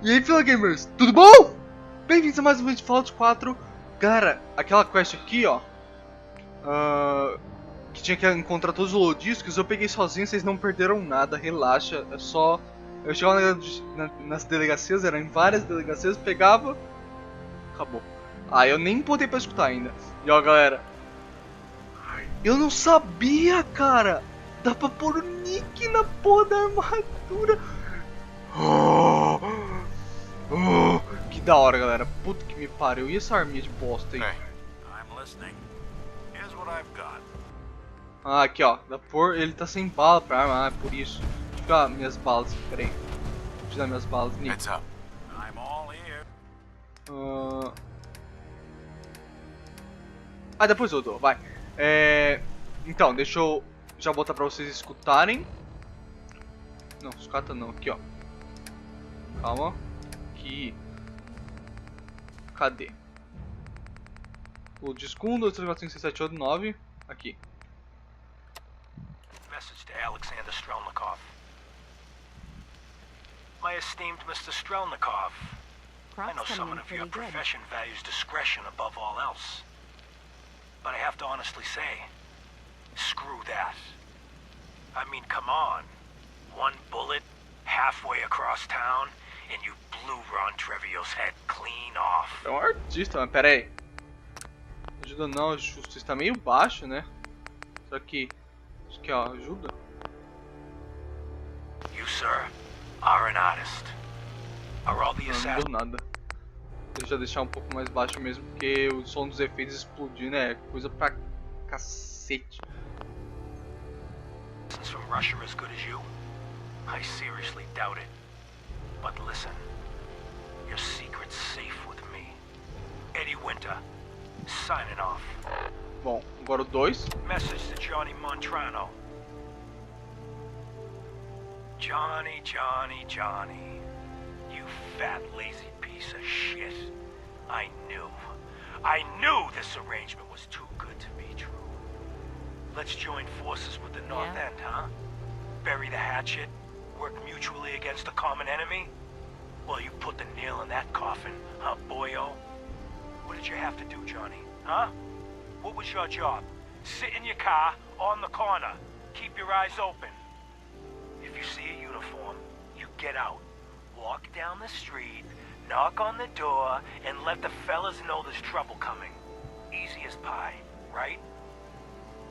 E aí, Fala Gamers, tudo bom? Bem-vindos a mais um vídeo de Fallout 4. Cara, aquela quest aqui, ó, que tinha que encontrar todos os holodiscos, eu peguei sozinho, vocês não perderam nada, relaxa. É só eu chegava nas delegacias, eram em várias delegacias, pegava, acabou. Ah, eu nem botei pra escutar ainda. E ó, galera, eu não sabia, cara. Dá pra pôr o nick na porra da armadura. Que da hora, galera. Puta que me pariu. E essa arminha de bosta aí? Ah, aqui ó. Dá pra pôr. Ele tá sem bala pra arma. Ah, é por isso. Deixa eu pegar minhas balas. Pera aí. Deixa eu dar minhas balas. Nick. Ah, depois eu dou. Vai. Então, deixa eu já botar pra vocês escutarem. Não, escuta não. Aqui ó. Calma. Aqui. Cadê? O disco 1, 2, 3, 4, 5, 6, 7, 8, 9. Aqui. Message to Alexander Strelnikov. My esteemed Mr. Strelnikov, I know someone of your profession values discretion above all else. But I have to honestly say, screw that. I mean, come on. One bullet, halfway across town, and you blew Ron Trevio's head clean off. É um artista, mas pera aí. Ajuda não, justo. Está meio baixo, né? Só que... Isso aqui, ó, ajuda. You, sir, are an artist. Are all the assassins... Não deu nada. Deixa eu deixar um pouco mais baixo mesmo, porque o som dos efeitos explodindo é coisa pra cacete. From Russia as good as you? I seriously doubt it. But listen, your secret's safe with me. Eddie Winter, signing off. Bom, agora o 2. Message to Johnny Montrano. Johnny, you fat lazy piece of shit. I knew this arrangement was too good to be true. Let's join forces with the North End, huh? Bury the hatchet, work mutually against a common enemy? Well, you put the nail in that coffin, huh, boyo? What did you have to do, Johnny? Huh? What was your job? Sit in your car, on the corner. Keep your eyes open. If you see a uniform, you get out. Walk down the street, knock on the door, and let the fellas know there's trouble coming. Easy as pie, right?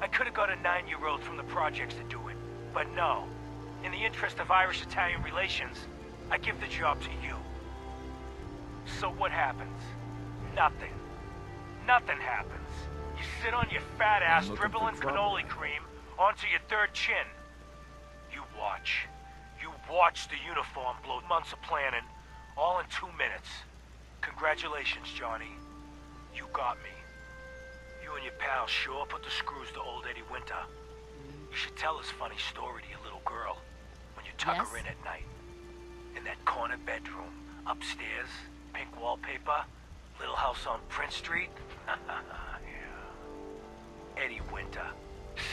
I could have got a 9-year-old from the projects to do it, but no. In the interest of Irish-Italian relations, I give the job to you. So what happens? Nothing. Nothing happens. You sit on your fat ass dribbling cannoli cream onto your third chin. You watch. You watch the uniform blow months of planning, all in 2 minutes. Congratulations, Johnny. You got me. You and your pals sure put the screws to old Eddie Winter. You should tell this funny story to your little girl when you tuck her in at night. In that corner bedroom, upstairs, pink wallpaper, little house on Prince Street. Yeah. Eddie Winter.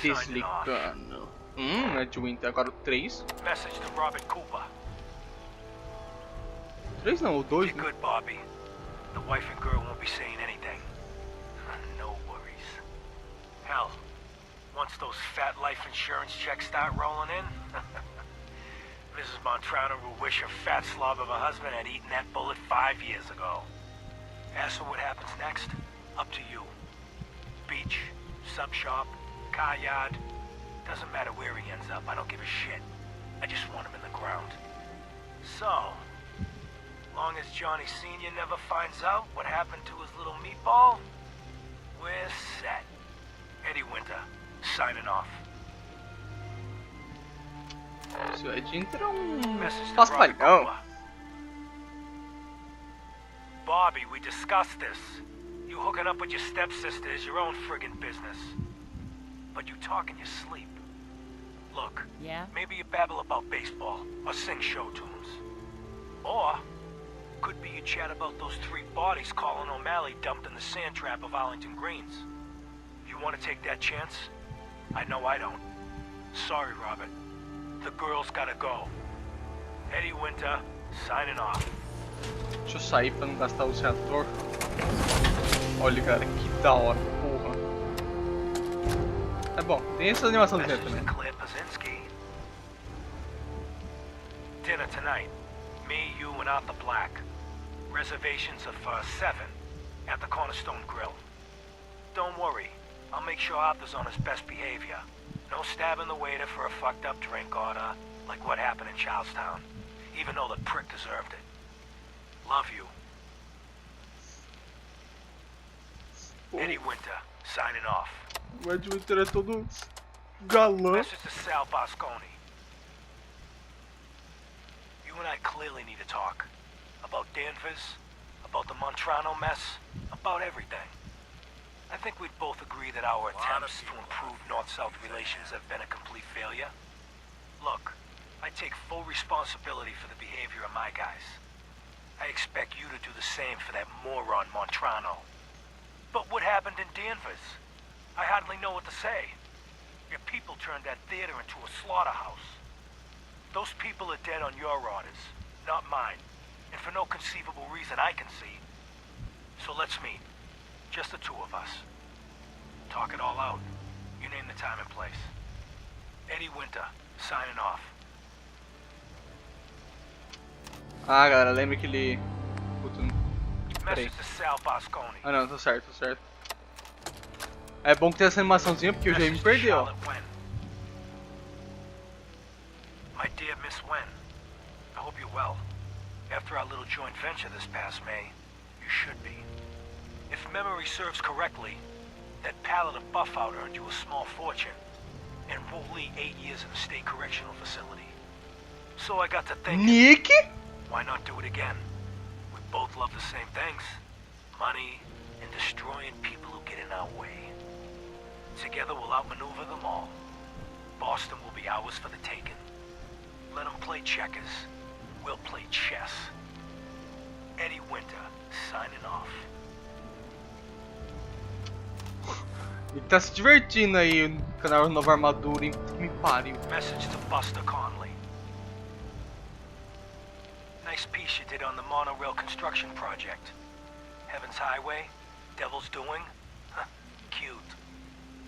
Desligando. Eddie Winter, agora o 3. Message to Robert Cooper. 3 não, o 2. You're good, Bobby. The wife and girl won't be saying anything. No worries. Hell, once those fat life insurance checks start rolling in, Mrs. Montrano will wish her fat slob of a husband had eaten that bullet 5 years ago. As for what happens next, up to you. Beach, sub shop, car yard, doesn't matter where he ends up, I don't give a shit. I just want him in the ground. So, long as Johnny Sr. never finds out what happened to his little meatball, we're set. Eddie Winter, signing off. Se o Ed entra Message to Faço Robert palhão. Cooper. Bobby, we discussed this. You hooking up with your stepsister is your own friggin' business. But you talk in your sleep. Look, maybe you babble about baseball or sing show tunes. Or, could be you chat about those 3 bodies Colin O'Malley dumped in the sand trap of Arlington Greens. You want to take that chance? I know I don't. Sorry, Robert. The girls gotta go. Eddie Winter, signing off. Deixa eu sair pra não gastar o reator. Olha, cara, que da hora, porra. É bom, tem essa animaçãozinha também. Dinner tonight. Me, you, and Arthur Black. Reservations of 7 at the Cornerstone Grill. Don't worry, I'll make sure Arthur's on his best behavior. No stabbing the waiter for a fucked up drink order, like what happened in Charlestown. Even though the prick deserved it. Love you. Eddie Winter, signing off. O Eddie Winter é todo galã. Message to Sal Bosconi. You and I clearly need to talk. About Danvers, about the Montrano mess, about everything. I think we'd both agree that our attempts to improve North-South relations have been a complete failure. Look, I take full responsibility for the behavior of my guys. I expect you to do the same for that moron Montrano. But what happened in Danvers? I hardly know what to say. Your people turned that theater into a slaughterhouse. Those people are dead on your orders, not mine. And for no conceivable reason I can see. So let's meet. Just the two of us. Talk it all out. You name the time and place. Eddie Winter, signing off. Ah, galera, lembra que ele... Puta, não... Peraí. Message to Sal Bosconi. Ah não, tá certo, tá certo. É bom que tem essa animaçãozinha porque o Jaime me perdeu. My dear Miss Wen, I hope you're well. After our little joint venture this past May, you should be. If memory serves correctly, that pallet of buff out earned you a small fortune, and woefully 8 years in a state correctional facility. So I got to thinking, Nick? Why not do it again? We both love the same things. Money and destroying people who get in our way. Together we'll outmaneuver them all. Boston will be ours for the taking. Let them play checkers. We'll play chess. Eddie Winter, signing off. Ele tá se divertindo aí no canal Nova Armadura, hein? Me pariu. Message to Buster Conley. Nice piece you did on the monorail construction project. Heaven's Highway, Devil's Doing. Huh, cute.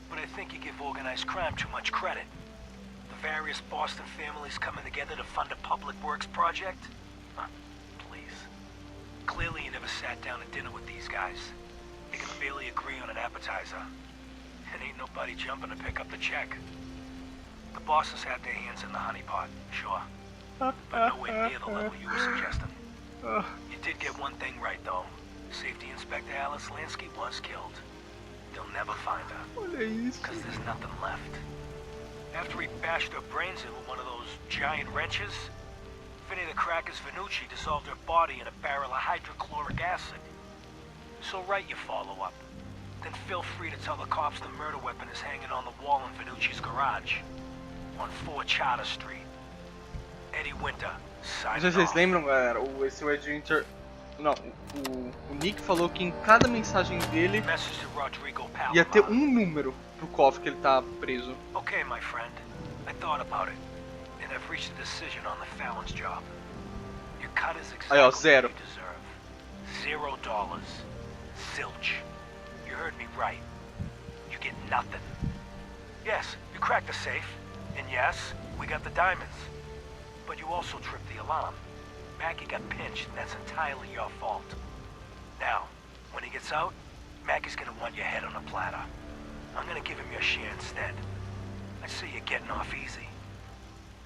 But I think you give organized crime too much credit. The various Boston families coming together to fund a public works project? Huh, please. Clearly you never sat down at dinner with these guys. You can barely agree on an appetizer. And ain't nobody jumping to pick up the check. The bosses had their hands in the honeypot, sure. But nowhere near the level you were suggesting. You did get one thing right, though. Safety Inspector Alice Lansky was killed. They'll never find her. Because there's nothing left. After he bashed her brains in with one of those giant wrenches, Vinny the Cracker's Venucci dissolved her body in a barrel of hydrochloric acid. So write your follow-up. Then feel free to tell the cops the murder weapon is hanging on the wall in Venucci's garage. On 4 Charter Street. Eddie Winter, Não sei se vocês lembram, galera, esse Ed Winter... Não, o Nick falou que em cada mensagem dele ia ter um número pro cofre que ele tá preso. Okay, my friend. I thought about it. And I've reached a decision on the Fallon's job. Your cut is exactly Aí, ó, 0. what you deserve. $0. Zilch. You heard me right. You get nothing. Yes, you cracked the safe. And yes, we got the diamonds. But you also tripped the alarm. Mackie got pinched, and that's entirely your fault. Now, when he gets out, Mackie's gonna want your head on a platter. I'm gonna give him your share instead. I see you're getting off easy.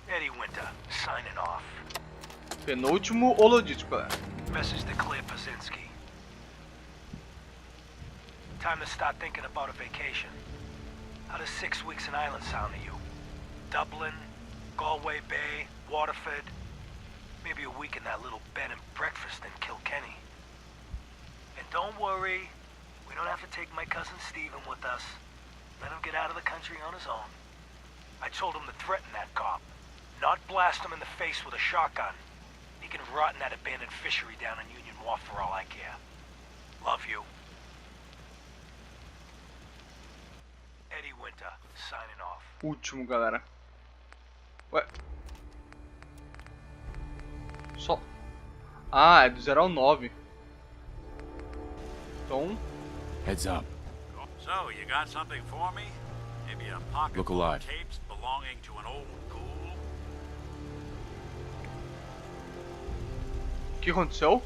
Eddie Winter, signing off. Penúltimo holodítico, galera. Message to Claire Pazinski. Time to start thinking about a vacation. How does 6 weeks in Ireland sound to you? Dublin, Galway Bay, Waterford, maybe a week in that little bed and breakfast in Kilkenny. And don't worry, we don't have to take my cousin Stephen with us. Let him get out of the country on his own. I told him to threaten that cop, not blast him in the face with a shotgun. He can rot in that abandoned fishery down in Union Wharf for all I care. Love you. Eddie Winter, signing off. Último, galera. Ué, Ah, é do 0 ao 9. Então... Heads up. So, you got something for me? Maybe a pocket Look full of alive. tapes belonging to an old ghoul? O que aconteceu?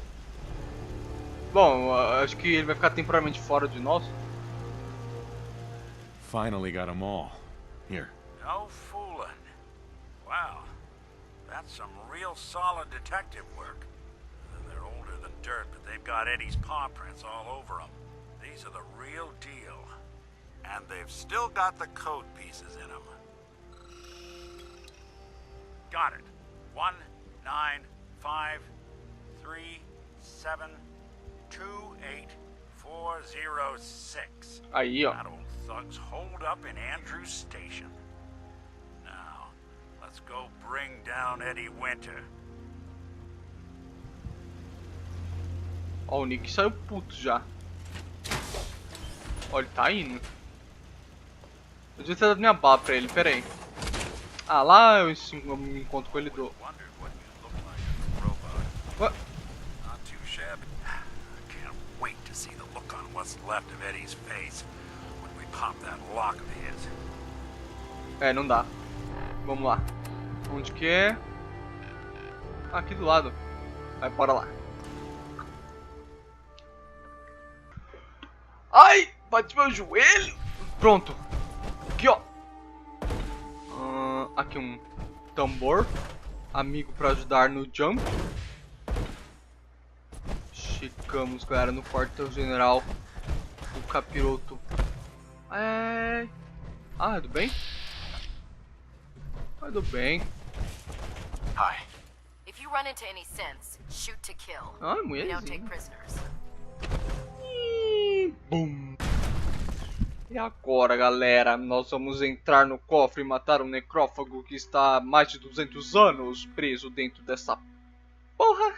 Bom, acho que ele vai ficar temporariamente fora de nós. Finally got them all. Here. No fooling. Wow. That's some real solid detective work. They're older than dirt, but they've got Eddie's paw prints all over them. These are the real deal. And they've still got the code pieces in them. Got it. 19553728406. Aí, ó. That old thug's holed up in Andrews Station. Now, let's go bring down Eddie Winter. Ó, o Nick saiu puto já. Ó, ele tá indo. Eu devia ter dado minha bala pra ele, pera aí. Ah, lá eu me encontro com ele do... Wondered what you look like as a robot. What? Not too shabby. I can't wait to see the look on what's left of Eddie's face when we pop that lock of his. É, não dá. Vamos lá. Onde que é? Ah, aqui do lado. Vai, bora lá. Ai, bati meu joelho. Pronto. Aqui, ó. Aqui um tambor. Amigo pra ajudar no jump. Chegamos, galera, no quartel-general do capiroto. Ah, tudo bem? Tudo bem. Hi. If you run into any sense, shoot to kill. Ah, We don't take mulherzinha. prisoners. Bum. E agora, galera, nós vamos entrar no cofre e matar um necrófago que está há mais de 200 anos preso dentro dessa porra.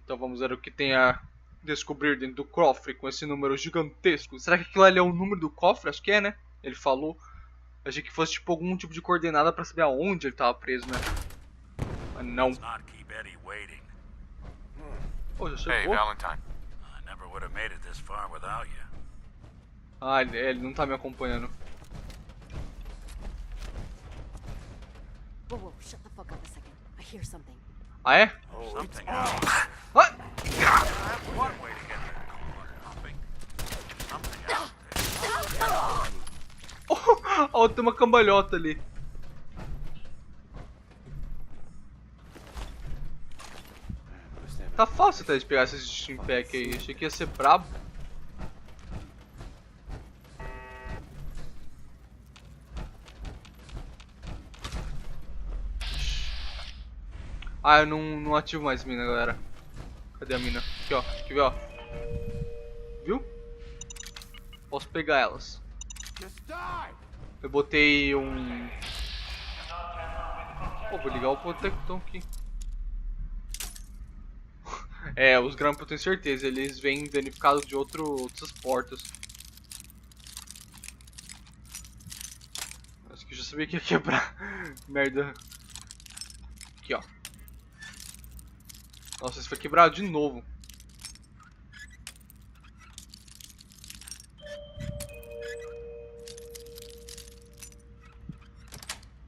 Então vamos ver o que tem a descobrir dentro do cofre com esse número gigantesco. Será que aquilo ali é o número do cofre? Acho que é, né? Ele falou. Achei que fosse tipo algum tipo de coordenada pra saber aonde ele tava preso, né? Mas não. Let's not keep Eddie waiting. Pô, já Hey, chegou. Valentine. I never would have made it this far without you. Ah, ele não tá me acompanhando. Whoa, shut the fuck up a second. I hear something. Ah, é? Something else. Ah! That's one way to get that humping. Something else. Oh, tem uma cambalhota ali. Tá fácil até de pegar esses steam pack aí. Achei que ia ser brabo. Ah, eu não ativo mais mina, galera. Cadê a mina? Aqui, ó. Aqui, ó. Viu? Posso pegar elas. Eu botei um... Pô, vou ligar o protector aqui. É, os grampos eu tenho certeza. Eles vêm danificados de outras portas. Acho que eu já sabia que ia quebrar. Merda. Aqui, ó. Nossa, isso foi quebrado de novo.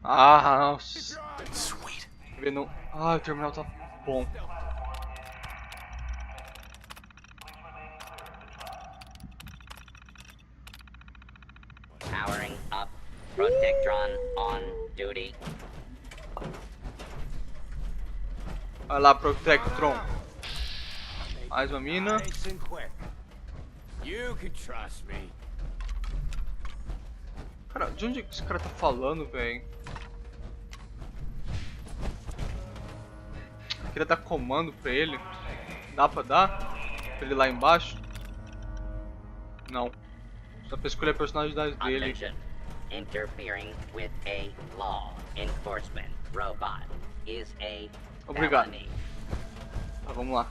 Ah, nossa. Sweet. Vendo... Ah, o terminal tá bom. Powering up. Protectron on duty. Vai lá, Protectron. Mais uma mina. Nice and quick. You can trust me. Cara, de onde que esse cara tá falando, velho? Queria dar comando pra ele. Dá pra dar? Pra ele lá embaixo? Não. Só pra escolher a personalidade dele. Attention. Interfering with a law enforcement robot is a Obrigado. felony. Tá, vamos lá.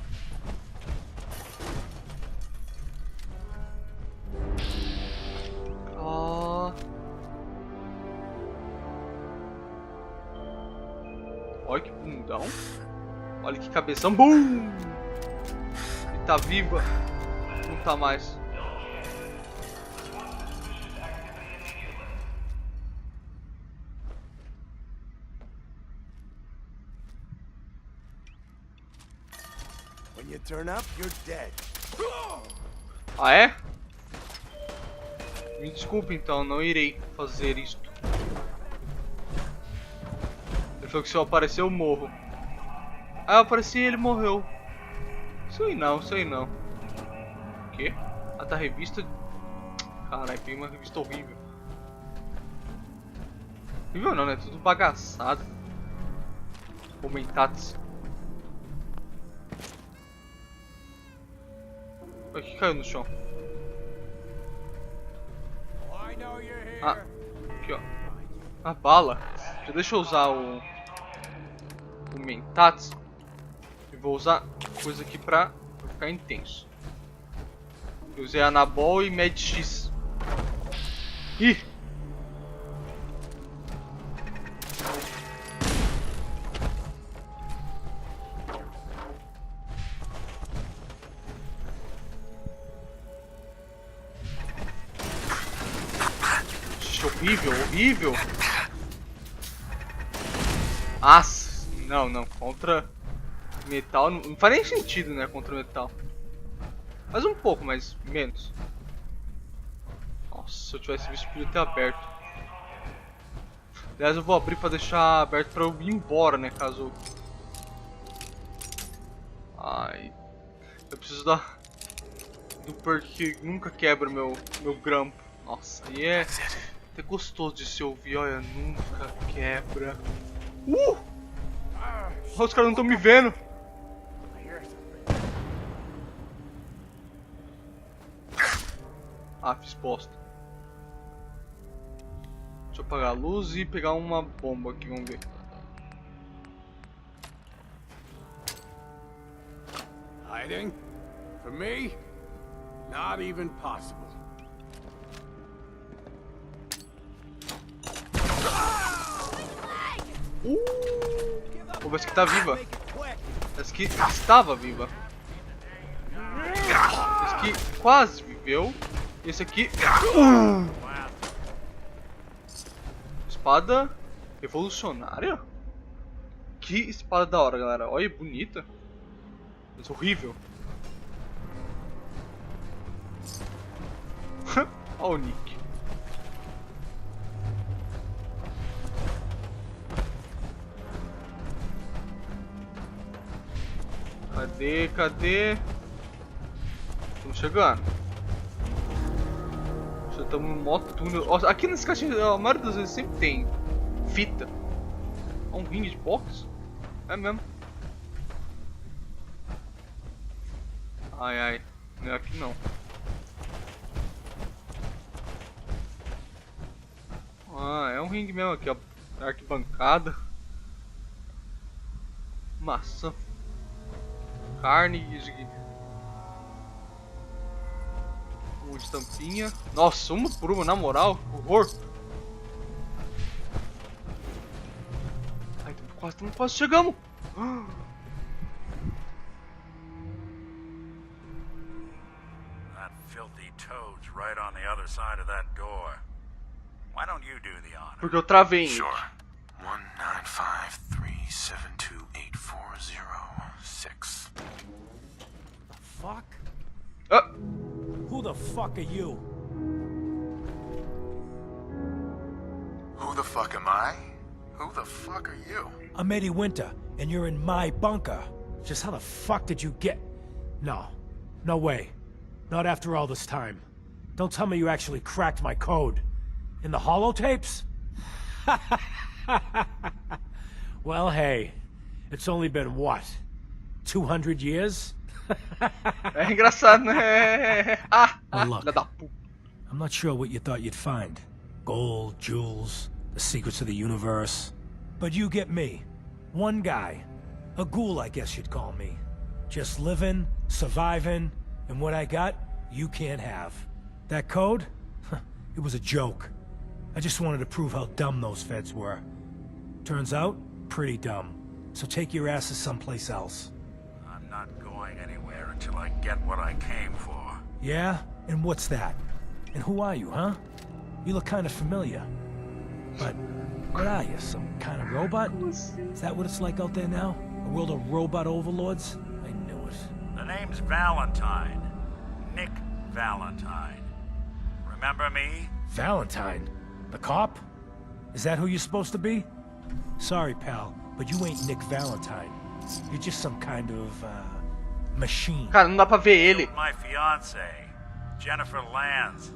Olha que bundão. Olha que cabeção. Bum! E tá viva. Não tá mais. When you turn up, you're dead. Ah, é? Me desculpe então, não irei fazer isto. Ele falou que se eu aparecer eu morro. Ah, eu apareci e ele morreu. Sei não, sei não. O quê? Ah, tá, revista. Caralho, tem uma revista horrível. Horrível não, né? Tudo bagaçado. Comentados. O que caiu no chão? Ah, aqui ó. A bala. Já deixa eu usar o Mentats. E vou usar coisa aqui pra ficar intenso. Eu usei Anabol e Med X. Ih! Horrível, horrível. Nossa, não, não. Contra metal não faz nem sentido, né? Contra metal. Faz um pouco, mas menos. Nossa, se eu tivesse visto, podia ter aberto. Aliás, eu vou abrir pra deixar aberto pra eu ir embora, né? Caso. Ai. Eu preciso do perk que nunca quebra meu grampo. Nossa, aí é até gostoso de se ouvir, olha, nunca quebra. Os caras não estão me vendo. Ah, fiz bosta. Deixa eu apagar a luz e pegar uma bomba aqui, vamos ver. Hiding? For me? Not even possible. Vou ver se que tá viva. Essa aqui estava viva. Esse aqui quase viveu. Esse aqui. Espada revolucionária? Que espada da hora, galera. Olha, bonita. Mas horrível. Olha o Nick. Cadê? Estamos chegando. Já estamos no modo túnel. Aqui nesse caixinho, a maioria das vezes sempre tem fita. Um ringue de boxe? É mesmo. Ai, não é aqui não. Ah, é um ringue mesmo aqui, ó. Arquibancada. Maçã. Carne e uma estampinha. Nossa, uma por uma, na moral, horror. Ai, quase chegamos. That filthy toad's right on the other side of that door. Why don't you do the honor? Porque eu travei. Sure. 19537284006. Fuck? Ah. Who the fuck are you? Who the fuck am I? Who the fuck are you? I'm Eddie Winter, and you're in my bunker. Just how the fuck did you get... No. No way. Not after all this time. Don't tell me you actually cracked my code. In the holotapes? Well, hey. It's only been, what? 200 years? É engraçado, né? Ah, Well, look. filha da puta. I'm not sure what you thought you'd find. Gold, jewels, the secrets of the universe. But you get me. One guy. A ghoul, I guess you'd call me. Just living, surviving, and what I got, you can't have. That code? It was a joke. I just wanted to prove how dumb those feds were. Turns out, pretty dumb. So take your asses someplace else. I'm not going anywhere until I get what I came for. Yeah? And what's that? And who are you, huh? You look kind of familiar. But what are you, some kind of robot? Is that what it's like out there now? A world of robot overlords? I knew it. The name's Valentine. Nick Valentine. Remember me? Valentine? The cop? Is that who you're supposed to be? Sorry, pal, but you ain't Nick Valentine. You're just some kind of, machine. Cara, não dá pra ver ele. My fiancée, Jennifer Lands.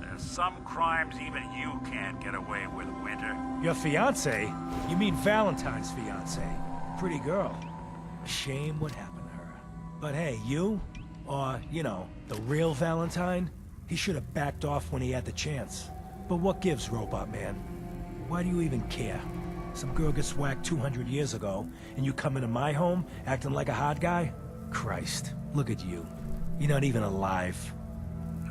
There's some crimes even you can't get away with, Winter. Your fiancée? You mean Valentine's fiancée? Pretty girl. A shame what happened to her. But hey, you? Or, you know, the real Valentine? He should have backed off when he had the chance. But what gives, Robot Man? Why do you even care? Some girl gets whacked 200 years ago, and you come into my home acting like a hot guy? Christ, look at you. You're not even alive.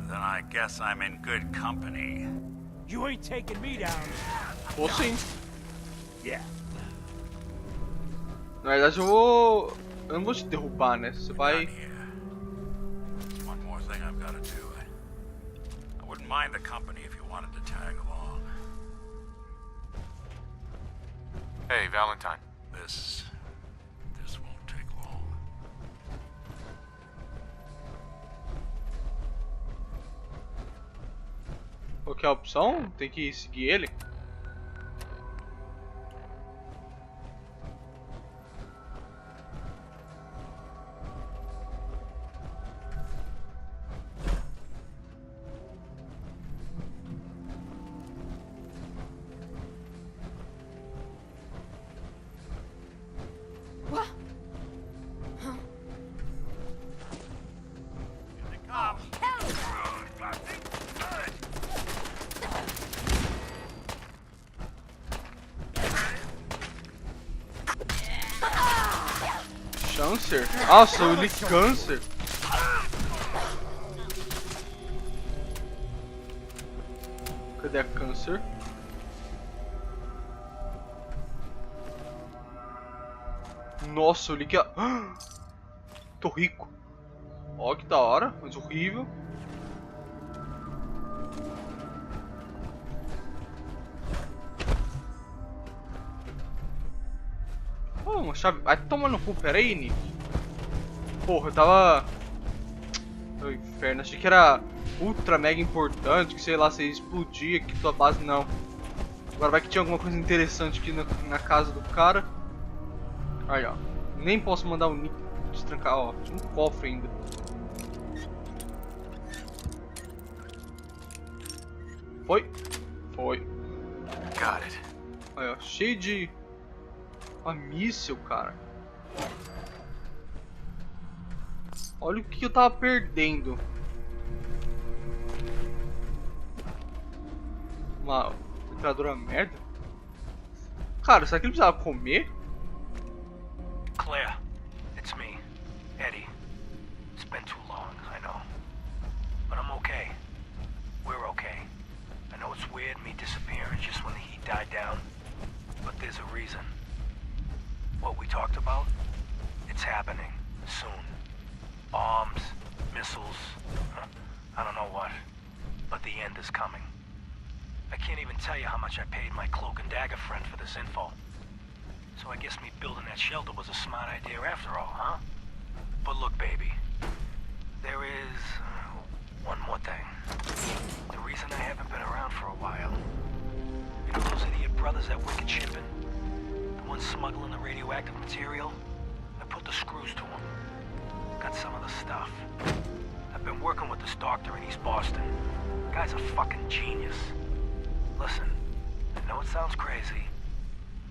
Then I guess I'm in good company. You ain't taking me down. Vou sim. Yeah. Na verdade eu não vou te derrubar, né? Você vai... Down here. One more thing I've got to do. I wouldn't mind the company if you wanted to tag along. Hey, Valentine. This won't take long. Qual que é a opção? Tem que seguir ele? Câncer? Nossa, eu li câncer. Cadê a câncer? Nossa, eu li que a... Tô rico. Ó, que da hora, mas horrível. Oh, uma chave. Vai tomar no cu, pera aí, Nick. Porra, eu tava. Ô, inferno, achei que era ultra mega importante, que sei lá, você explodia aqui tua base, não. Agora vai que tinha alguma coisa interessante aqui na casa do cara. Aí, ó. Nem posso mandar o Nick destrancar, ó. Tinha um cofre ainda. Foi? Foi. Got it. Aí, ó. Cheio de... Uma míssil, cara. Olha o que eu tava perdendo. Uma metralhadora merda. Cara, será que ele precisava comer? Claire, it's me, Eddie. It's been too long, I know. But I'm okay. We're okay. I know it's weird me disappearing just when the heat died down. But there's a reason. What we talked about, it's happening soon. Bombs, missiles, I don't know what, but the end is coming. I can't even tell you how much I paid my cloak and dagger friend for this info. So I guess me building that shelter was a smart idea after all, huh? But look, baby, there is one more thing. The reason I haven't been around for a while. You know those idiot brothers at Wicked Shipping? One smuggling the radioactive material, I put the screws to them. Got some of the stuff. I've been working with this doctor in East Boston. Guy's a fucking genius. Listen, I know it sounds crazy,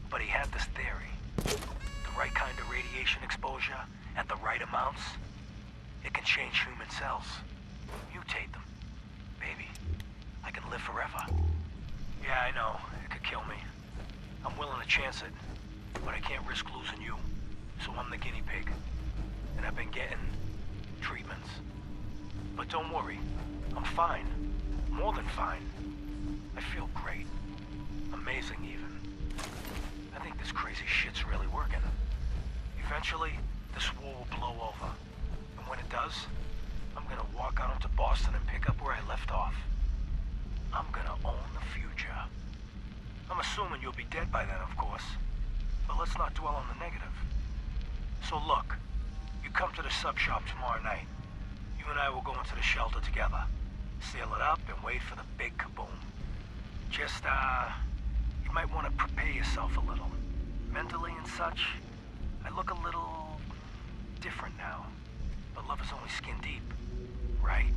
but he had this theory. The right kind of radiation exposure at the right amounts, it can change human cells. Mutate them. Baby, I can live forever. Yeah, I know, it could kill me. I'm willing to chance it. But I can't risk losing you, so I'm the guinea pig. And I've been getting treatments. But don't worry, I'm fine. More than fine. I feel great. Amazing even. I think this crazy shit's really working. Eventually, this war will blow over. And when it does, I'm gonna walk out into Boston and pick up where I left off. I'm gonna own the future. I'm assuming you'll be dead by then, of course. But let's not dwell on the negative. So look, you come to the sub shop tomorrow night. You and I will go into the shelter together. Seal it up and wait for the big kaboom. Just, you might want to prepare yourself a little. Mentally and such, I look a little different now. But love is only skin deep, right?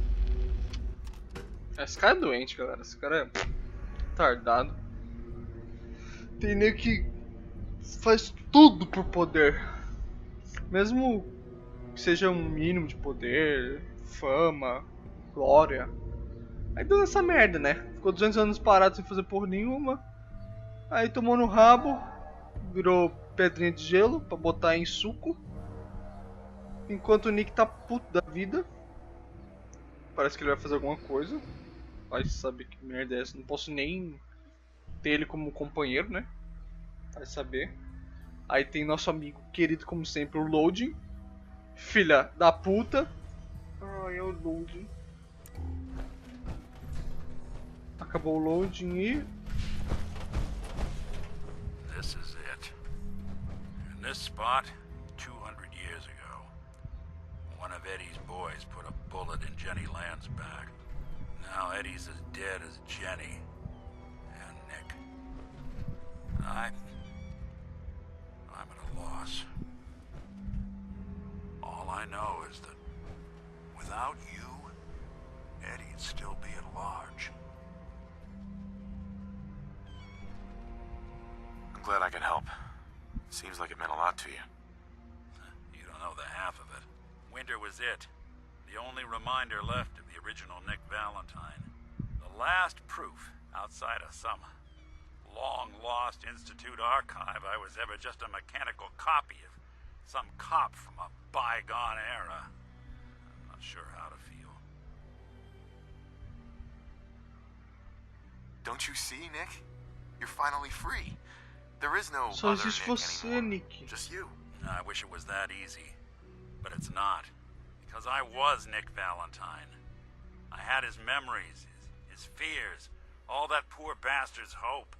Esse cara é doente, galera. Esse cara é tardado. Tem nego que faz tudo por poder. Mesmo que seja um mínimo de poder, fama, glória. Aí deu essa merda, né? Ficou 200 anos parado sem fazer porra nenhuma. Aí tomou no rabo, virou pedrinha de gelo pra botar em suco. Enquanto o Nick tá puto da vida. Parece que ele vai fazer alguma coisa. Vai saber que merda é essa. Não posso nem ter ele como companheiro, né? Vai saber. Aí tem nosso amigo querido como sempre, o Loading. Filha da puta. Ai, é o Loading. Acabou o Loading e... This is it. In this spot, 200 years ago, one of Eddie's boys put a bullet in Jenny Land's back. Now Eddie's as dead as Jenny and Nick. I'm at a loss. All I know is that without you, Eddie'd still be at large. I'm glad I could help. Seems like it meant a lot to you. You don't know the half of it. Winter was it. The only reminder left of the original Nick Valentine. The last proof, outside of some long-lost Institute archive, I was ever just a mechanical copy of some cop from a bygone era. I'm not sure how to feel. Don't you see, Nick? You're finally free. There is no Só other existe Nick você, anymore. Nick. Just you. I wish it was that easy, but it's not. Because I was Nick Valentine. I had his memories, his fears, all that poor bastard's hope.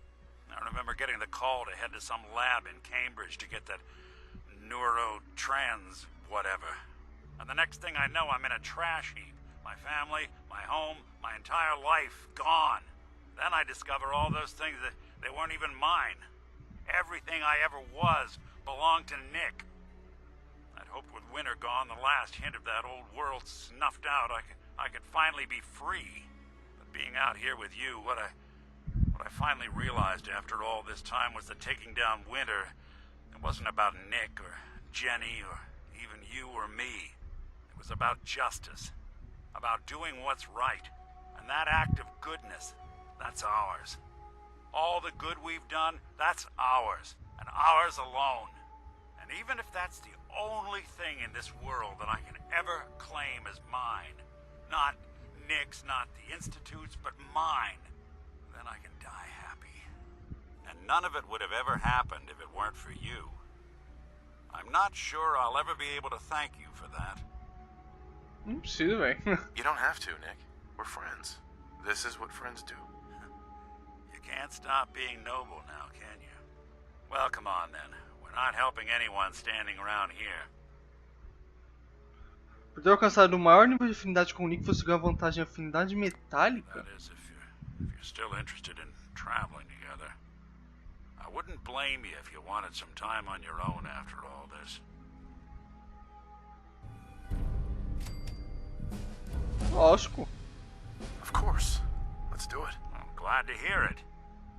I remember getting the call to head to some lab in Cambridge to get that neurotrans whatever. And the next thing I know, I'm in a trash heap. My family, my home, my entire life gone. Then I discover all those things that they weren't even mine. Everything I ever was belonged to Nick. I'd hoped with winter gone, the last hint of that old world snuffed out, I could finally be free. But being out here with you, what I finally realized after all this time was that taking down winter, it wasn't about Nick or Jenny or even you or me. It was about justice, about doing what's right. And that act of goodness, that's ours. All the good we've done, that's ours, and ours alone. And even if that's the only thing in this world that I can ever claim as mine, not Nick's, not the Institute's, but mine, then I can die happy. And none of it would have ever happened if it weren't for you. I'm not sure I'll ever be able to thank you for that. Não precisa, velho. You don't have to, Nick. We're friends. This is what friends do. You can't stop being noble now, can you? Well, come on then. We're not helping anyone standing around here. Por ter alcançado o maior nível de afinidade com o Nick, você ganha vantagem em afinidade metálica? That is, if you're still interested in traveling together. I wouldn't blame you if you wanted some time on your own after all this. Lógico. Of course. Let's do it. I'm glad to hear it.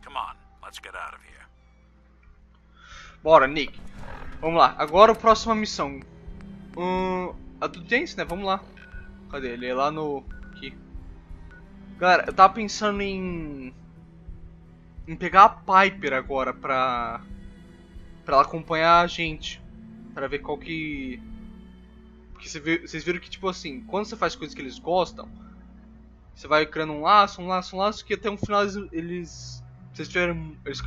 Come on, let's get out of here. Bora, Nick. Vamos lá. Agora a próxima missão. A do James, né? Vamos lá. Cadê? Ele é lá no... Aqui. Galera, eu tava pensando em pegar a Piper agora pra ela acompanhar a gente. Pra ver qual que... Porque vocês viram que, tipo assim, quando você faz coisas que eles gostam, você vai criando um laço, que até um final eles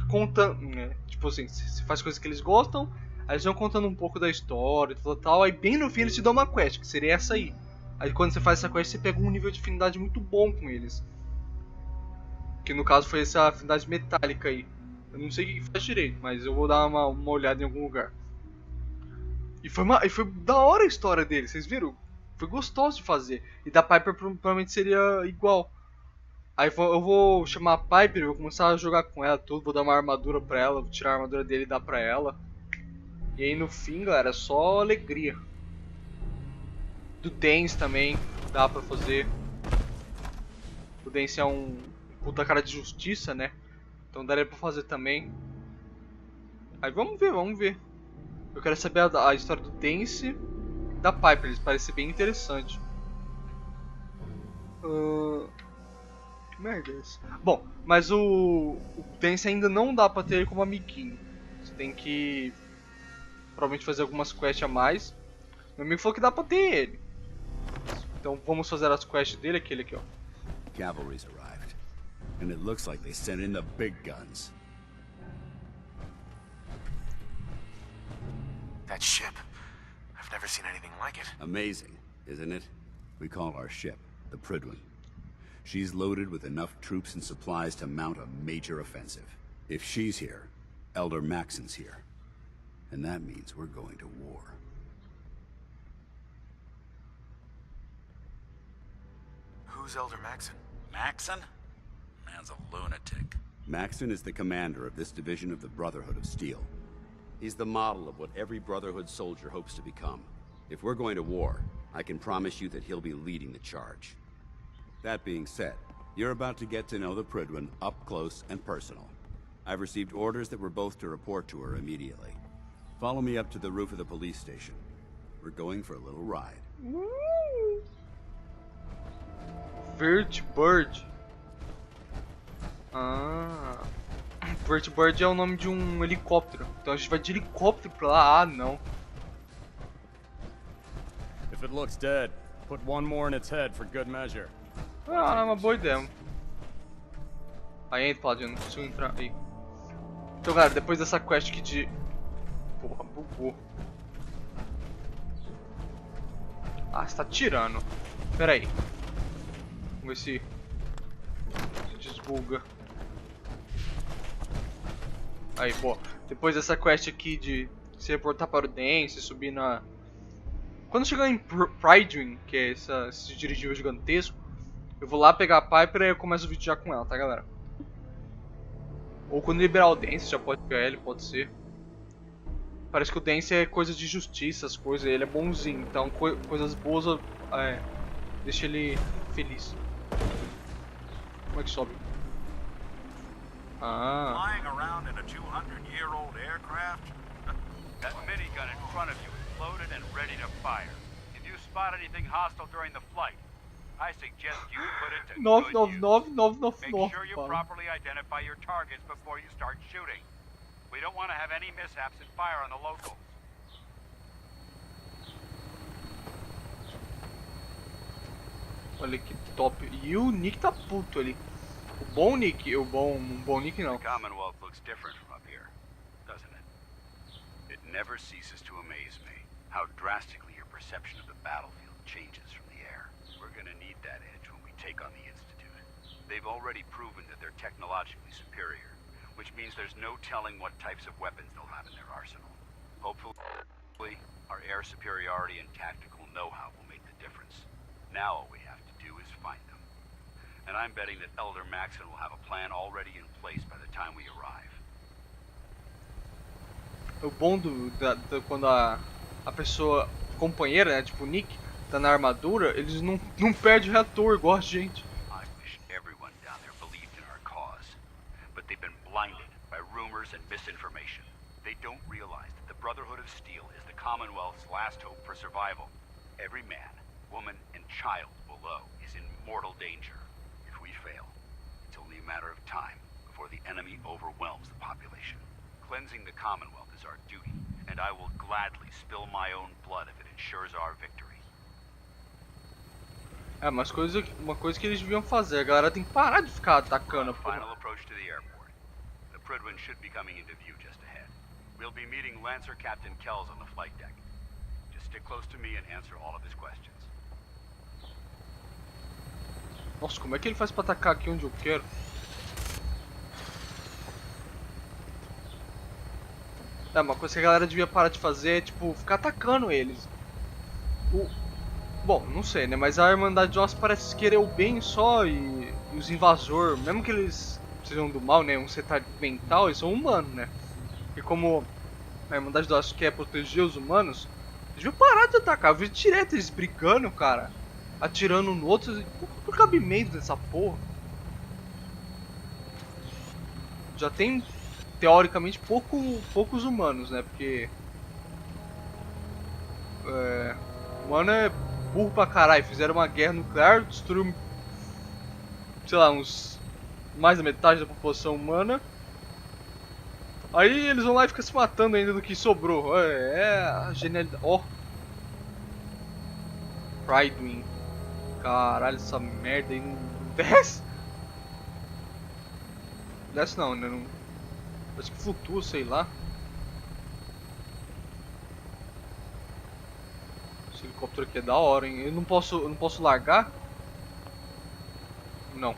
contam, né? Tipo assim, você faz coisas que eles gostam, Aí eles vão contando um pouco da história e tal, aí bem no fim eles te dão uma quest, que seria essa aí. Aí quando você faz essa quest você pega um nível de afinidade muito bom com eles. Que no caso foi essa afinidade metálica aí. Eu não sei o que faz direito, mas eu vou dar uma olhada em algum lugar. E foi da hora a história dele, vocês viram? Foi gostoso de fazer. E da Piper provavelmente seria igual. Aí eu vou chamar a Piper, vou começar a jogar com ela tudo, vou dar uma armadura pra ela, vou tirar a armadura dele e dar pra ela. E aí no fim, galera, é só alegria. Do Dance também, dá pra fazer. O Dance é um puta cara de justiça, né? Então daria pra fazer também. Aí vamos ver. Eu quero saber a história do Dance e da Piper, eles parecem bem interessante. Que merda é essa? Bom, mas o Dance ainda não dá pra ter ele como amiguinho. Você tem que provavelmente fazer algumas quests a mais. Meu amigo falou que dá pra ter ele. Então vamos fazer as quests dele, aquele aqui, ó. Cavalry's arrived, and it looks like they sent in the big guns. That ship. I've never seen anything like it. Amazing, isn't it? We call our ship the Prydwen. She's loaded with enough troops and supplies to mount a major offensive. If she's here, Elder Maxon's here. And that means we're going to war. Who's Elder Maxon? Maxon? Man's a lunatic. Maxon is the commander of this division of the Brotherhood of Steel. He's the model of what every Brotherhood soldier hopes to become. If we're going to war, I can promise you that he'll be leading the charge. That being said, you're about to get to know the Prydwen up close and personal. I've received orders that we're both to report to her immediately. Follow me up to the roof of the police station. We're going for a little ride. Vertibird. Vertibird é o nome de um helicóptero. Então a gente vai de helicóptero pra lá. Ah, não. If it looks dead, put one more in its head for good measure. Ah, uma boa ideia. Aí entra, Paladino, não consigo entrar aí. Então, galera, depois dessa quest aqui de... Porra, bugou. Ah, você tá tirando. Pera aí. Vamos ver se desbuga. Aí, pô. Depois dessa quest aqui de se reportar para o Dance, subir na... Quando chegar em Prydwen, que é esse dirigível gigantesco, eu vou lá pegar a Piper e eu começo o vídeo já com ela, tá, galera? Ou quando liberar o Dance, já pode pegar ele, pode ser. Parece que o Dance é coisa de justiça, as coisas, ele é bonzinho, então coisas boas, deixa ele feliz. Como é que sobe? Ah. Flying around in a 200-year-old aircraft? That minigun in front of you is loaded and ready to fire. If you spot anything hostile during the flight, I suggest you put it to good use. Make sure you properly identify your targets before you start shooting. We don't want to have any mishaps and fire on the locals. Olha que top. E o Nick tá puto ali. O bom Nick, um bom Nick não. The Commonwealth looks different from up here, doesn't it? It never ceases to amaze me how drastically your perception of the battlefield changes from the air. We're gonna need that edge when we take on the Institute. They've already proven that they're technologically superior, which means there's no telling what types of weapons they'll have in their arsenal. Hopefully, our air superiority and tactical know-how will make the difference. Now all we have to do is find them. And I'm betting that Elder Maxon will have a plan already in place by the time we arrive. O bom quando a pessoa companheira, né, tipo o Nick, tá na armadura, eles não perdem o reator igual a gente. I wish everyone down there believed in our cause, but they've been blinded by rumors and misinformation. They don't realize that the Brotherhood of Steel is the Commonwealth's last hope for survival. Every man, woman, and child below is in mortal danger. If we fail, it's only a matter of time before the enemy overwhelms the population. Cleansing the Commonwealth is our duty, and I will gladly spill my own blood if it ensures our victory. Uma coisa que eles deviam fazer, a galera tem que parar de ficar atacando. Final approach to the airport. The Prydwen should be coming into view just ahead. We'll be meeting Lancer Captain Kells on the flight deck. Just stick close to me and answer all of his questions. Nossa, como é que ele faz pra atacar aqui onde eu quero? É, uma coisa que a galera devia parar de fazer é, tipo, ficar atacando eles. Bom, não sei, né? Mas a Irmandade de Ossos parece querer o bem só e os invasores, mesmo que eles sejam do mal, né? Um setar mental, eles são humanos, né? E como a Irmandade de Ossos quer proteger os humanos, eles deviam parar de atacar. Eu vi direto eles brigando, cara. Atirando um no outro. Por cabimento dessa porra. Já tem, teoricamente, poucos humanos, né? Porque... humano é burro pra caralho. Fizeram uma guerra nuclear, destruiu, sei lá, mais da metade da população humana. Aí eles vão lá e ficam se matando ainda do que sobrou. É a genialidade. Ó. Pride. Caralho, essa merda aí não desce. Desce não, né? Não... Parece que flutua, sei lá. Esse helicóptero aqui é da hora, hein? Eu não posso largar? Não.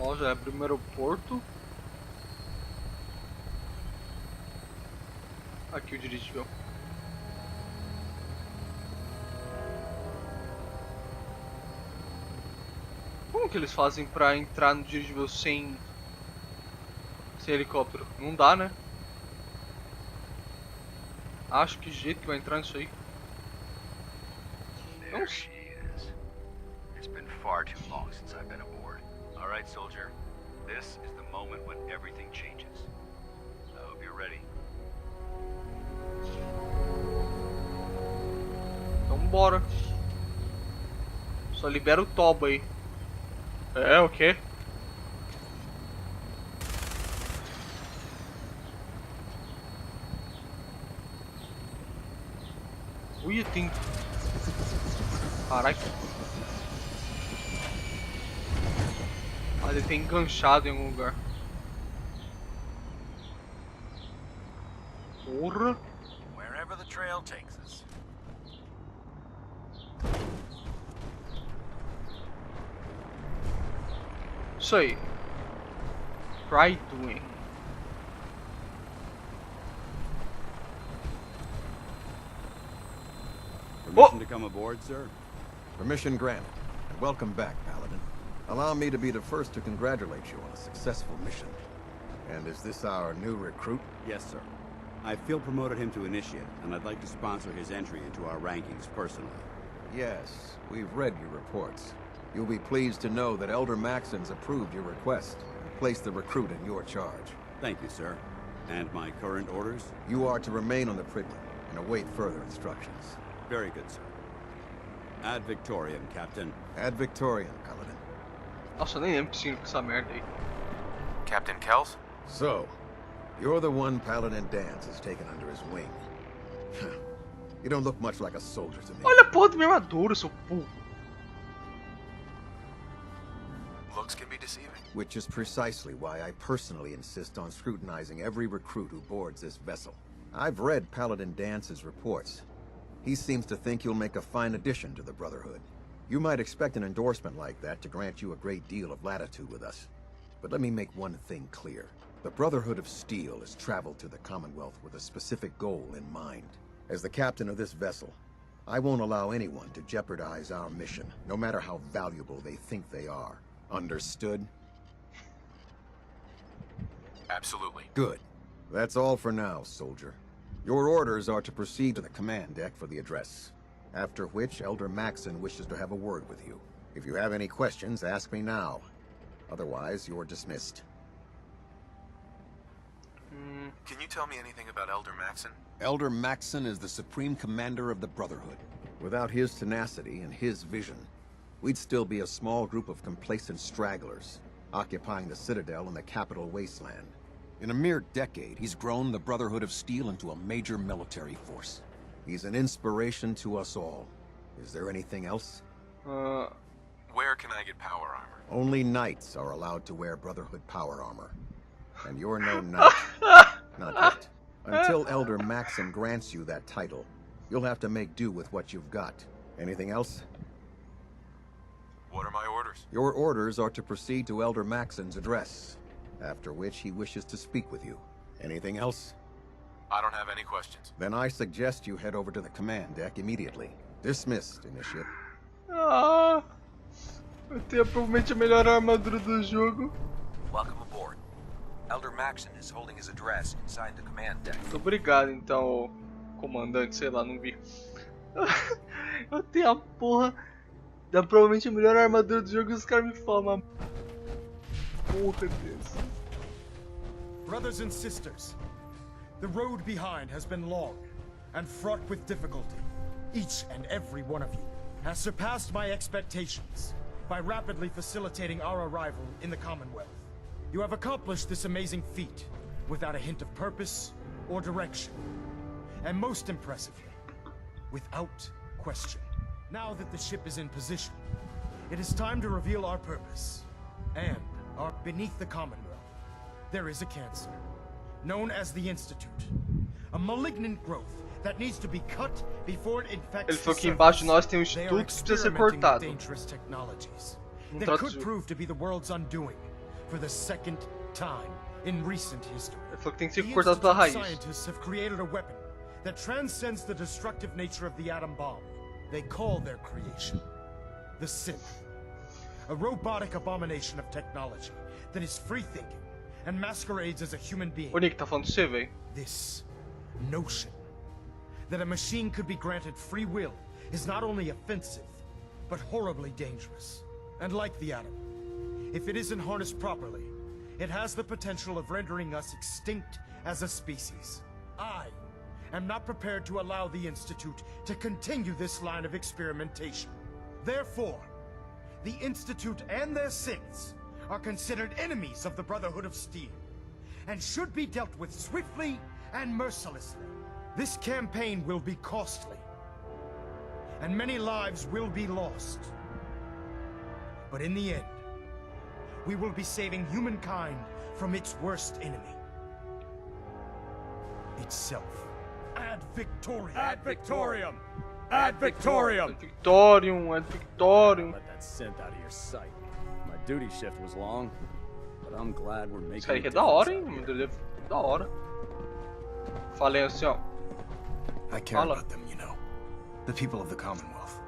Ó, já é o primeiro aeroporto. Aqui o dirigível. Como que eles fazem pra entrar no dirigível sem helicóptero? Não dá, né? Acho que jeito que vai entrar nisso aí. There she is. It's been far too long since I've been aboard. All right, soldier. This is the moment when everything changes. I hope you're ready. Então bora. Só libera o tobo aí. É, o quê? Ui, tem... Caralho. Ah, ele tem enganchado em algum lugar. Porra. Wherever the trail takes us. Isso aí. Try doing. Permission to come aboard, sir? Permission granted. And welcome back, Paladin. Allow me to be the first to congratulate you on a successful mission. And is this our new recruit? Yes, sir. I feel promoted him to initiate, and I'd like to sponsor his entry into our rankings personally. Yes, we've read your reports. You'll be pleased to know that Elder Maxon's approved your request and placed the recruit in your charge. Thank you, sir. And my current orders? You are to remain on the Pridley and await further instructions. Very good, sir. Ad Victoriam, Captain. Ad Victoriam, Paladin. Nossa, eu nem lembro que tinha com essa merda aí. Captain Kells? So, you're the one Paladin Dance has taken under his wing. You don't look much like a soldier to me. Olha a porra da minha armadura, seu burro. Looks can be deceiving. Which is precisely why I personally insist on scrutinizing every recruit who boards this vessel. I've read Paladin Dance's reports. He seems to think you'll make a fine addition to the Brotherhood. You might expect an endorsement like that to grant you a great deal of latitude with us. But let me make one thing clear. The Brotherhood of Steel has traveled to the Commonwealth with a specific goal in mind. As the captain of this vessel, I won't allow anyone to jeopardize our mission, no matter how valuable they think they are. Understood? Absolutely. Good. That's all for now, soldier. Your orders are to proceed to the command deck for the address. After which, Elder Maxon wishes to have a word with you. If you have any questions, ask me now. Otherwise, you're dismissed. Can you tell me anything about Elder Maxon? Elder Maxon is the supreme commander of the Brotherhood. Without his tenacity and his vision, we'd still be a small group of complacent stragglers, occupying the Citadel in the capital wasteland. In a mere decade, he's grown the Brotherhood of Steel into a major military force. He's an inspiration to us all. Is there anything else? Where can I get power armor? Only knights are allowed to wear Brotherhood power armor. and you're no knight. Not yet. Until Elder Maxon grants you that title, you'll have to make do with what you've got. Anything else? What are my orders? Your orders are to proceed to Elder Maxon's address, after which he wishes to speak with you. Anything else? I don't have any questions. Then I suggest you head over to the command deck immediately. Dismissed, Initiate. Ah, eu tenho provavelmente a melhor armadura do jogo. Welcome aboard. Elder Maxon is holding his address inside the command deck. Muito obrigado, então, comandante, sei lá, não vi. Eu tenho a porra da provavelmente a melhor armadura do jogo e os caras me falam uma porra desse. Brothers and sisters, the road behind has been long and fraught with difficulty. Each and every one of you has surpassed my expectations by rapidly facilitating our arrival in the Commonwealth. You have accomplished this amazing feat without a hint of purpose or direction. And most impressively, without question. Now that the ship is in position, it is time to reveal our purpose. And beneath the Commonwealth, there is a cancer, known as the Institute. A malignant growth that needs to be cut before it infects Ele falou the que embaixo de surface. nós tem um They instituto are que precisa ser experimenting with cortado. dangerous technologies Não that trata could de... prove to be the world's undoing for the second time in recent history. Ele falou que tem que ser The cortado pela raiz. Institute scientists have created a weapon that transcends the destructive nature of the atom bomb. They call their creation the synth, a robotic abomination of technology that is free-thinking and masquerades as a human being. O Nick tá falando de você, velho. This notion that a machine could be granted free will is not only offensive, but horribly dangerous. And like the atom, if it isn't harnessed properly, it has the potential of rendering us extinct as a species. I am not prepared to allow the Institute to continue this line of experimentation. Therefore, the Institute and their synths are considered enemies of the Brotherhood of Steel, and should be dealt with swiftly and mercilessly. This campaign will be costly, and many lives will be lost. But in the end, we will be saving humankind from its worst enemy. Itself. Ad Victoriam! Ad Victoriam! Ad Victoriam! Victorium, Ad Victorium. Let that synth out of your sight. My duty shift was long, but I'm glad we're making Esse cara aqui a é da hora, difference hein? out Meu here. Deus, da hora. Falei assim, ó. I care Fala. about them, you know. The people of the Commonwealth.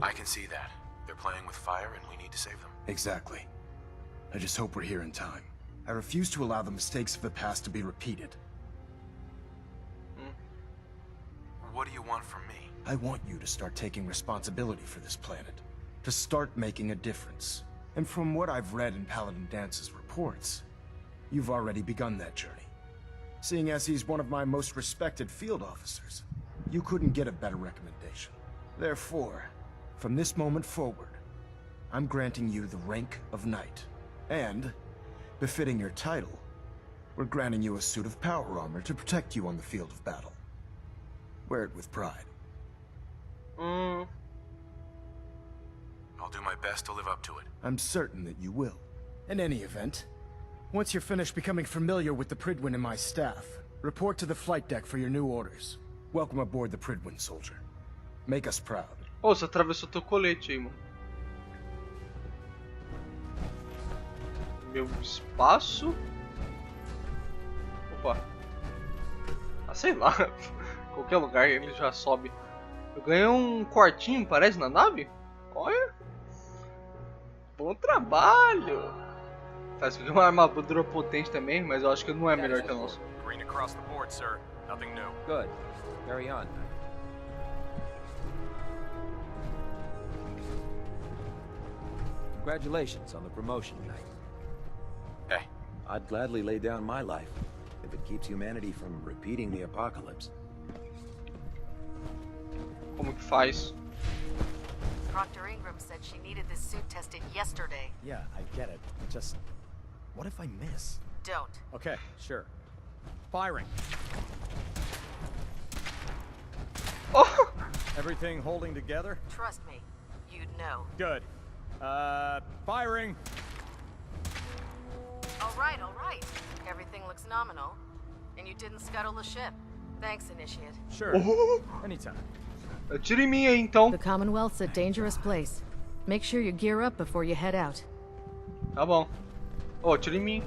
I can see that. They're playing with fire and we need to save them. Exactly. I just hope we're here in time. I refuse to allow the mistakes of the past to be repeated. What do you want from me? I want you to start taking responsibility for this planet. To start making a difference. And from what I've read in Paladin Dance's reports, you've already begun that journey. Seeing as he's one of my most respected field officers, you couldn't get a better recommendation. Therefore, from this moment forward, I'm granting you the rank of Knight. And, befitting your title, we're granting you a suit of power armor to protect you on the field of battle. Wear it with pride. I'll do my best to live up to it. I'm certain that you will. In any event, once you're finished becoming familiar with the Pridwin and my staff, report to the flight deck for your new orders. Welcome aboard the Pridwin, soldier. Make us proud. Ô, você atravessou teu colete aí, mano. Meu espaço? Opa. Ah, sei lá. Qualquer lugar ele já sobe. Eu ganhei um quartinho, parece, na nave? Olha. Bom trabalho. Faz que uma armadura potente também, mas eu acho que não é melhor que a nossa. Green across the board, sir. Nothing new. Good. Carry on. Congratulations on the promotion, Knight. Hey. I'd gladly lay down my life if it keeps humanity from repeating the apocalypse. Como que faz? Proctor Ingram said she needed this suit tested yesterday. Yeah, I get it. Just, what if I miss? Don't. Okay, sure. Firing. Oh! Everything holding together? Trust me, you'd know. Good. Firing. all right. Everything looks nominal. And you didn't scuttle the ship. Thanks, Initiate. Sure. Anytime. Atire em mim aí, então. The Commonwealth's a dangerous place. Make sure you gear up before you head out. Tá bom. Oh, atire em mim.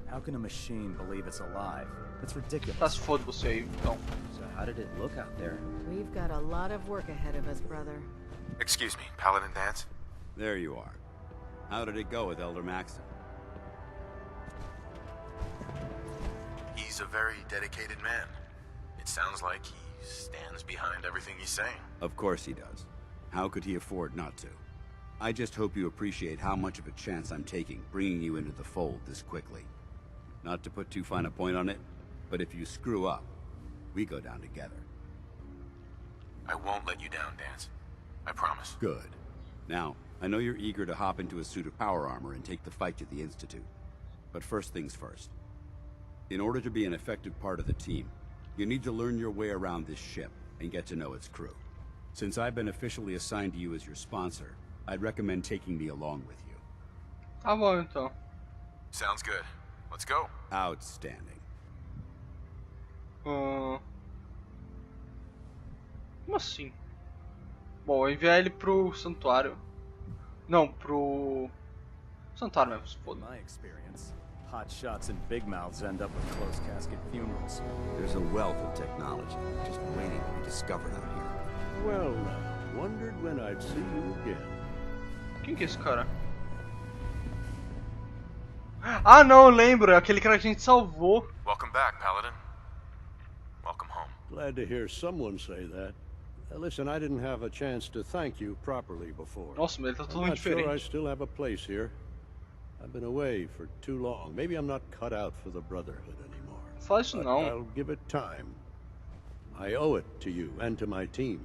How can a machine believe it's alive? That's ridiculous. Tá, se foda você aí, então. So how did it look out there? We've got a lot of work ahead of us, brother. Excuse me, Paladin Dance? There you are. How did it go with Elder Maxon? He's a very dedicated man. It sounds like he stands behind everything he's saying. Of course he does. How could he afford not to? I just hope you appreciate how much of a chance I'm taking, bringing you into the fold this quickly. Not to put too fine a point on it, but if you screw up, we go down together. I won't let you down, Dance. I promise. Good. Now, I know you're eager to hop into a suit of power armor and take the fight to the Institute. But first things first. In order to be an effective part of the team, you need to learn your way around this ship and get to know its crew. Since I've been officially assigned to you as your sponsor, I'd recommend taking me along with you. Tá bom, então. Sounds good. Let's go. Outstanding. Como assim? Bom, eu enviar ele pro santuário. Não, pro santuário mesmo, se foda. My experience, hot shots and big mouths end up with closed casket funerals. There's a wealth of technology just waiting to be discovered out here. Well, wondered when I'd see you again. Quem que é esse cara? Ah, não, eu lembro, é aquele cara que a gente salvou. Welcome back, Paladin. Welcome home. Glad to hear someone say that. Listen, I didn't have a chance to thank you properly before. Nossa, mas ele tá I'm totalmente not sure I diferente. still have a place here. I've been away for too long. Maybe I'm not cut out for the Brotherhood anymore. Fala isso But não. I'll give it time. I owe it to you and to my team.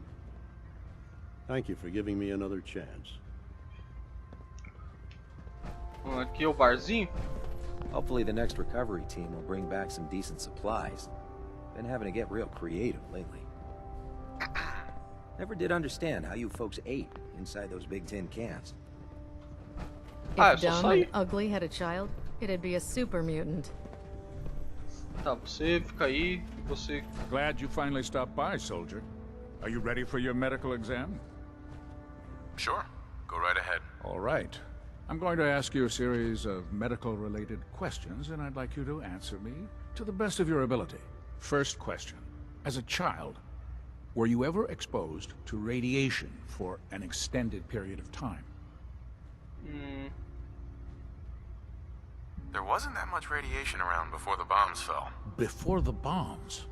Thank you for giving me another chance. Aqui é o barzinho. Hopefully the next recovery team will bring back some decent supplies. Been having to get real creative lately. Never did understand how you folks ate inside those big tin cans. If dumb and ugly had a child, it'd be a super mutant. Tá, você fica aí, você... Glad you finally stopped by, soldier. Are you ready for your medical exam? Sure. Go right ahead. All right. I'm going to ask you a series of medical-related questions, and I'd like you to answer me to the best of your ability. First question. As a child, were you ever exposed to radiation for an extended period of time? There wasn't that much radiation around before the bombs fell. Before the bombs?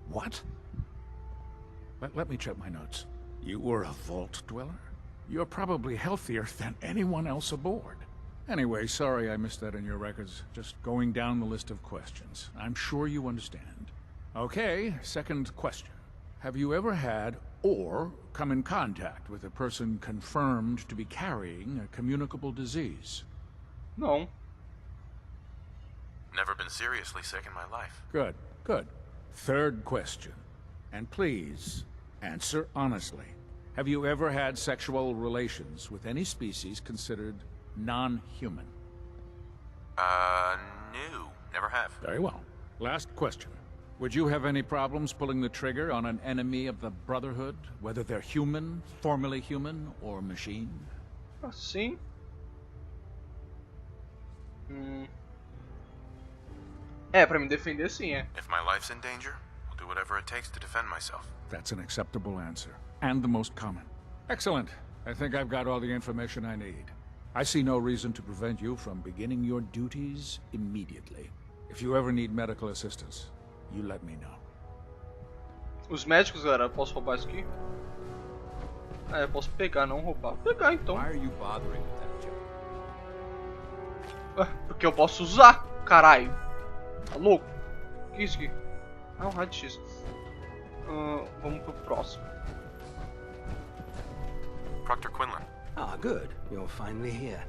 What? Let me check my notes. You were a vault dweller? You're probably healthier than anyone else aboard. Anyway, sorry I missed that in your records. Just going down the list of questions. I'm sure you understand. Okay, second question. Have you ever had or come in contact with a person confirmed to be carrying a communicable disease? No. Never been seriously sick in my life. Good, good. Third question. And please, answer honestly. Have you ever had sexual relations with any species considered non-human? No. Never have. Very well. Last question. Would you have any problems pulling the trigger on an enemy of the Brotherhood, whether they're human, formerly human, or machine? Assim? É, pra me defender sim, é. If my life's in danger, I'll do whatever it takes to defend myself. That's an acceptable answer, and the most common. Excellent. I think I've got all the information I need. I see no reason to prevent you from beginning your duties immediately. If you ever need medical assistance, you let me know. Os médicos, galera, eu posso roubar isso aqui? Ah, eu posso pegar, não roubar. Vou pegar então. Why are you bothering with that joke? Ué, porque eu posso usar, caralho. Tá louco? O que é isso aqui? Ah, um raio-x. Vamos pro próximo. Proctor Quinlan. Ah, good. You're finally here.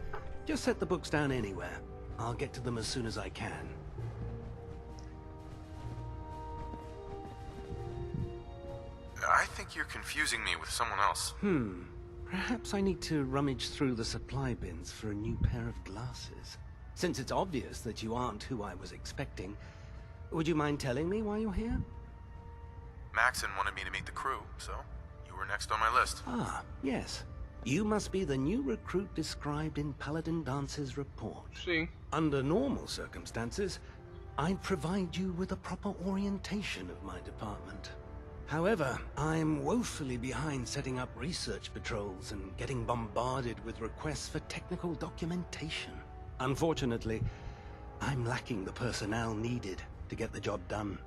Just set the books down anywhere. I'll get to them as soon as I can. I think you're confusing me with someone else. Perhaps I need to rummage through the supply bins for a new pair of glasses. Since it's obvious that you aren't who I was expecting, would you mind telling me why you're here? Maxon wanted me to meet the crew, so you were next on my list. Ah, yes. You must be the new recruit described in Paladin Dance's report. Sim. Under normal circumstances, I'd provide you with a proper orientation of my department. However, I'm woefully behind setting up research patrols and getting bombarded with requests for technical documentation. Unfortunately, I'm lacking the personnel needed to get the job done.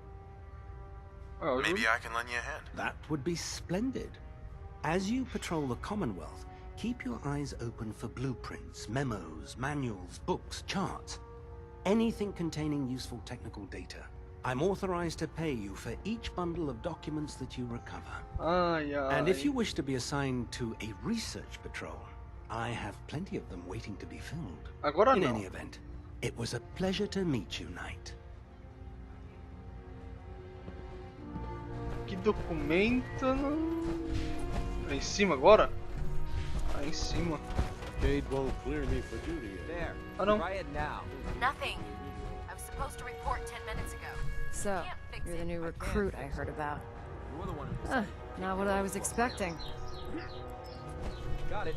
Oh, maybe I can lend you a hand. That would be splendid. As you patrol the Commonwealth, keep your eyes open for blueprints, memos, manuals, books, charts. Anything containing useful technical data. I'm authorized to pay you for each bundle of documents that you recover. And if you wish to be assigned to a research patrol, I have plenty of them waiting to be filled. Agora In não. any event, it was a pleasure to meet you, Knight. Que documenta? Lá em cima agora? Lá em cima. Cade won't clear me for duty. There. Ah, não. Try it now. Nothing. I was supposed to report 10 minutes ago. So, you're the new recruit I heard about. You're the one who Not what I was expecting. got it.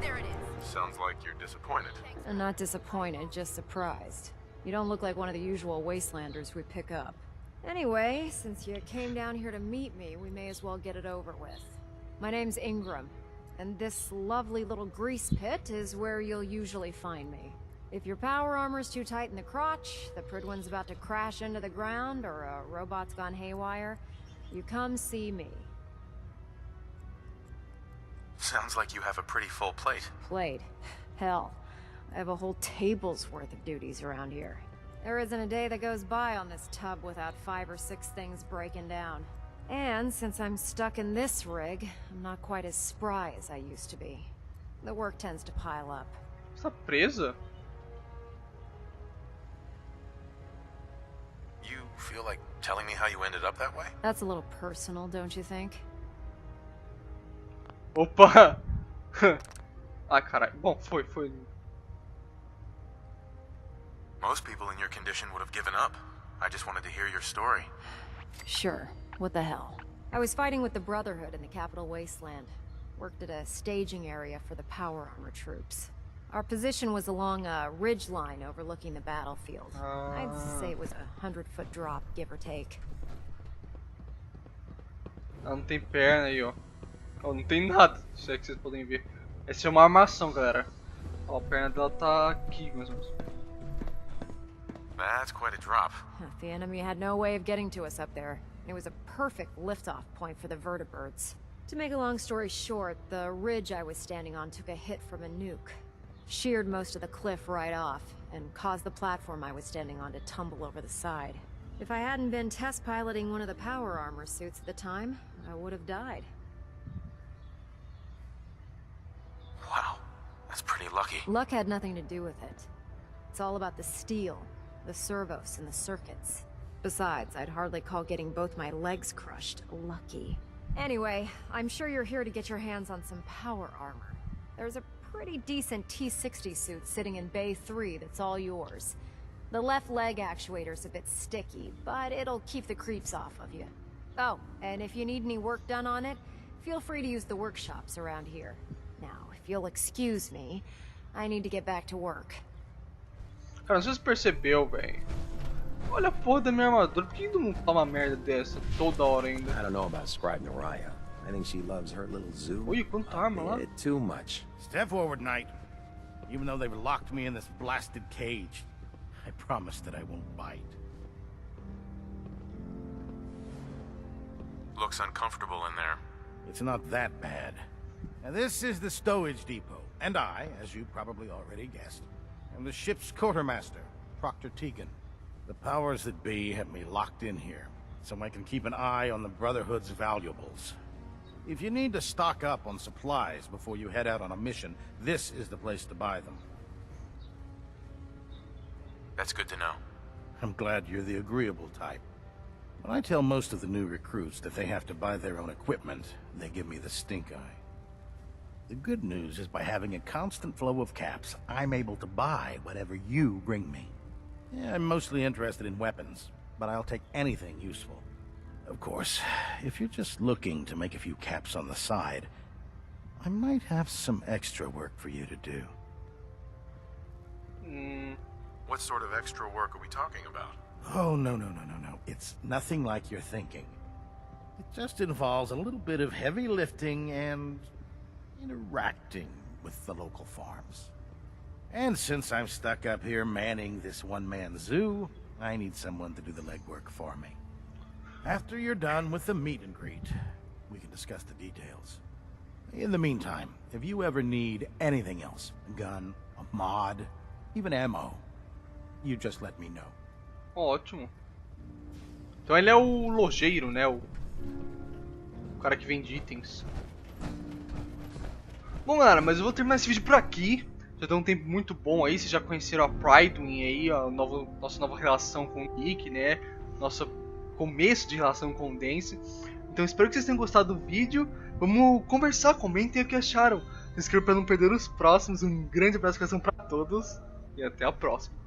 There it is. Sounds like you're disappointed. I'm not disappointed, just surprised. You don't look like one of the usual wastelanders we pick up. Anyway, since you came down here to meet me, we may as well get it over with. My name's Ingram, and this lovely little grease pit is where you'll usually find me. If your power armor's too tight in the crotch, the Pridwan's about to crash into the ground, or a robot's gone haywire, you come see me. Sounds like you have a pretty full plate. Plate? Hell, I have a whole table's worth of duties around here. There isn't a day that goes by on this tub without 5 or 6 things breaking down. And since I'm stuck in this rig, I'm not quite as spry as I used to be. The work tends to pile up. Está presa? You feel like telling me how you ended up that way? That's a little personal, don't you think? Opa! Ah, caralho. Bom, foi. Most people in your condition would have given up. I just wanted to hear your story. Sure. What the hell? I was fighting with the Brotherhood in the Capital Wasteland. Worked at a staging area for the power armor troops. Our position was along a ridge line overlooking the battlefield. I'd say it was a 100-foot drop, give or take. Ela não tem perna aí, ó. Ó, não tem nada, se é que vocês podem ver. Essa é uma armação, galera. Ó, a perna dela tá aqui, mais ou menos. That's quite a drop. The enemy had no way of getting to us up there. It was a perfect liftoff point for the vertibirds. To make a long story short, the ridge I was standing on took a hit from a nuke. Sheared most of the cliff right off, and caused the platform I was standing on to tumble over the side. If I hadn't been test piloting one of the power armor suits at the time, I would have died. Wow, that's pretty lucky. Luck had nothing to do with it. It's all about the steel, the servos, and the circuits. Besides, I'd hardly call getting both my legs crushed lucky. Anyway, I'm sure you're here to get your hands on some power armor. There's a pretty decent T-60 suit sitting in Bay 3 that's all yours. The left leg actuator's a bit sticky, but it'll keep the creeps off of you. Oh, and if you need any work done on it, feel free to use the workshops around here. Now, if you'll excuse me, I need to get back to work. Cara, não sei se você percebeu, velho. Olha a porra da minha armadura. Por que não tá uma merda dessa toda hora ainda? I don't know about Scribe Naraya. I think she loves her little zoo Ui, quanta arma lá. a bit too much. Step forward, Knight. Even though they've locked me in this blasted cage, I promise that I won't bite. Looks uncomfortable in there. It's not that bad. Now this is the stowage depot, and I, as you probably already guessed, am the ship's quartermaster, Proctor Tegan. The powers that be have me locked in here, so I can keep an eye on the Brotherhood's valuables. If you need to stock up on supplies before you head out on a mission, this is the place to buy them. That's good to know. I'm glad you're the agreeable type. When I tell most of the new recruits that they have to buy their own equipment, they give me the stink eye. The good news is by having a constant flow of caps, I'm able to buy whatever you bring me. Yeah, I'm mostly interested in weapons, but I'll take anything useful. Of course, if you're just looking to make a few caps on the side, I might have some extra work for you to do. What sort of extra work are we talking about? Oh, no. It's nothing like you're thinking. It just involves a little bit of heavy lifting and interacting with the local farms. And since I'm stuck up here manning this one-man zoo, I need someone to do the legwork for me. After you're done with the meet and greet, we can discuss the details. In the meantime, if you ever need anything else, a gun, a mod, even ammo, you just let me know. Ótimo. Então ele é o lojeiro, né? O cara que vende itens. Bom, galera, mas eu vou terminar esse vídeo por aqui. Já deu um tempo muito bom aí. Vocês já conheceram a Pridewin aí, a nossa nova relação com o Nick, né? Nosso começo de relação com o Dance. Então espero que vocês tenham gostado do vídeo. Vamos conversar, comentem o que acharam. Se inscrevam para não perder os próximos. Um grande abraço pra todos e até a próxima.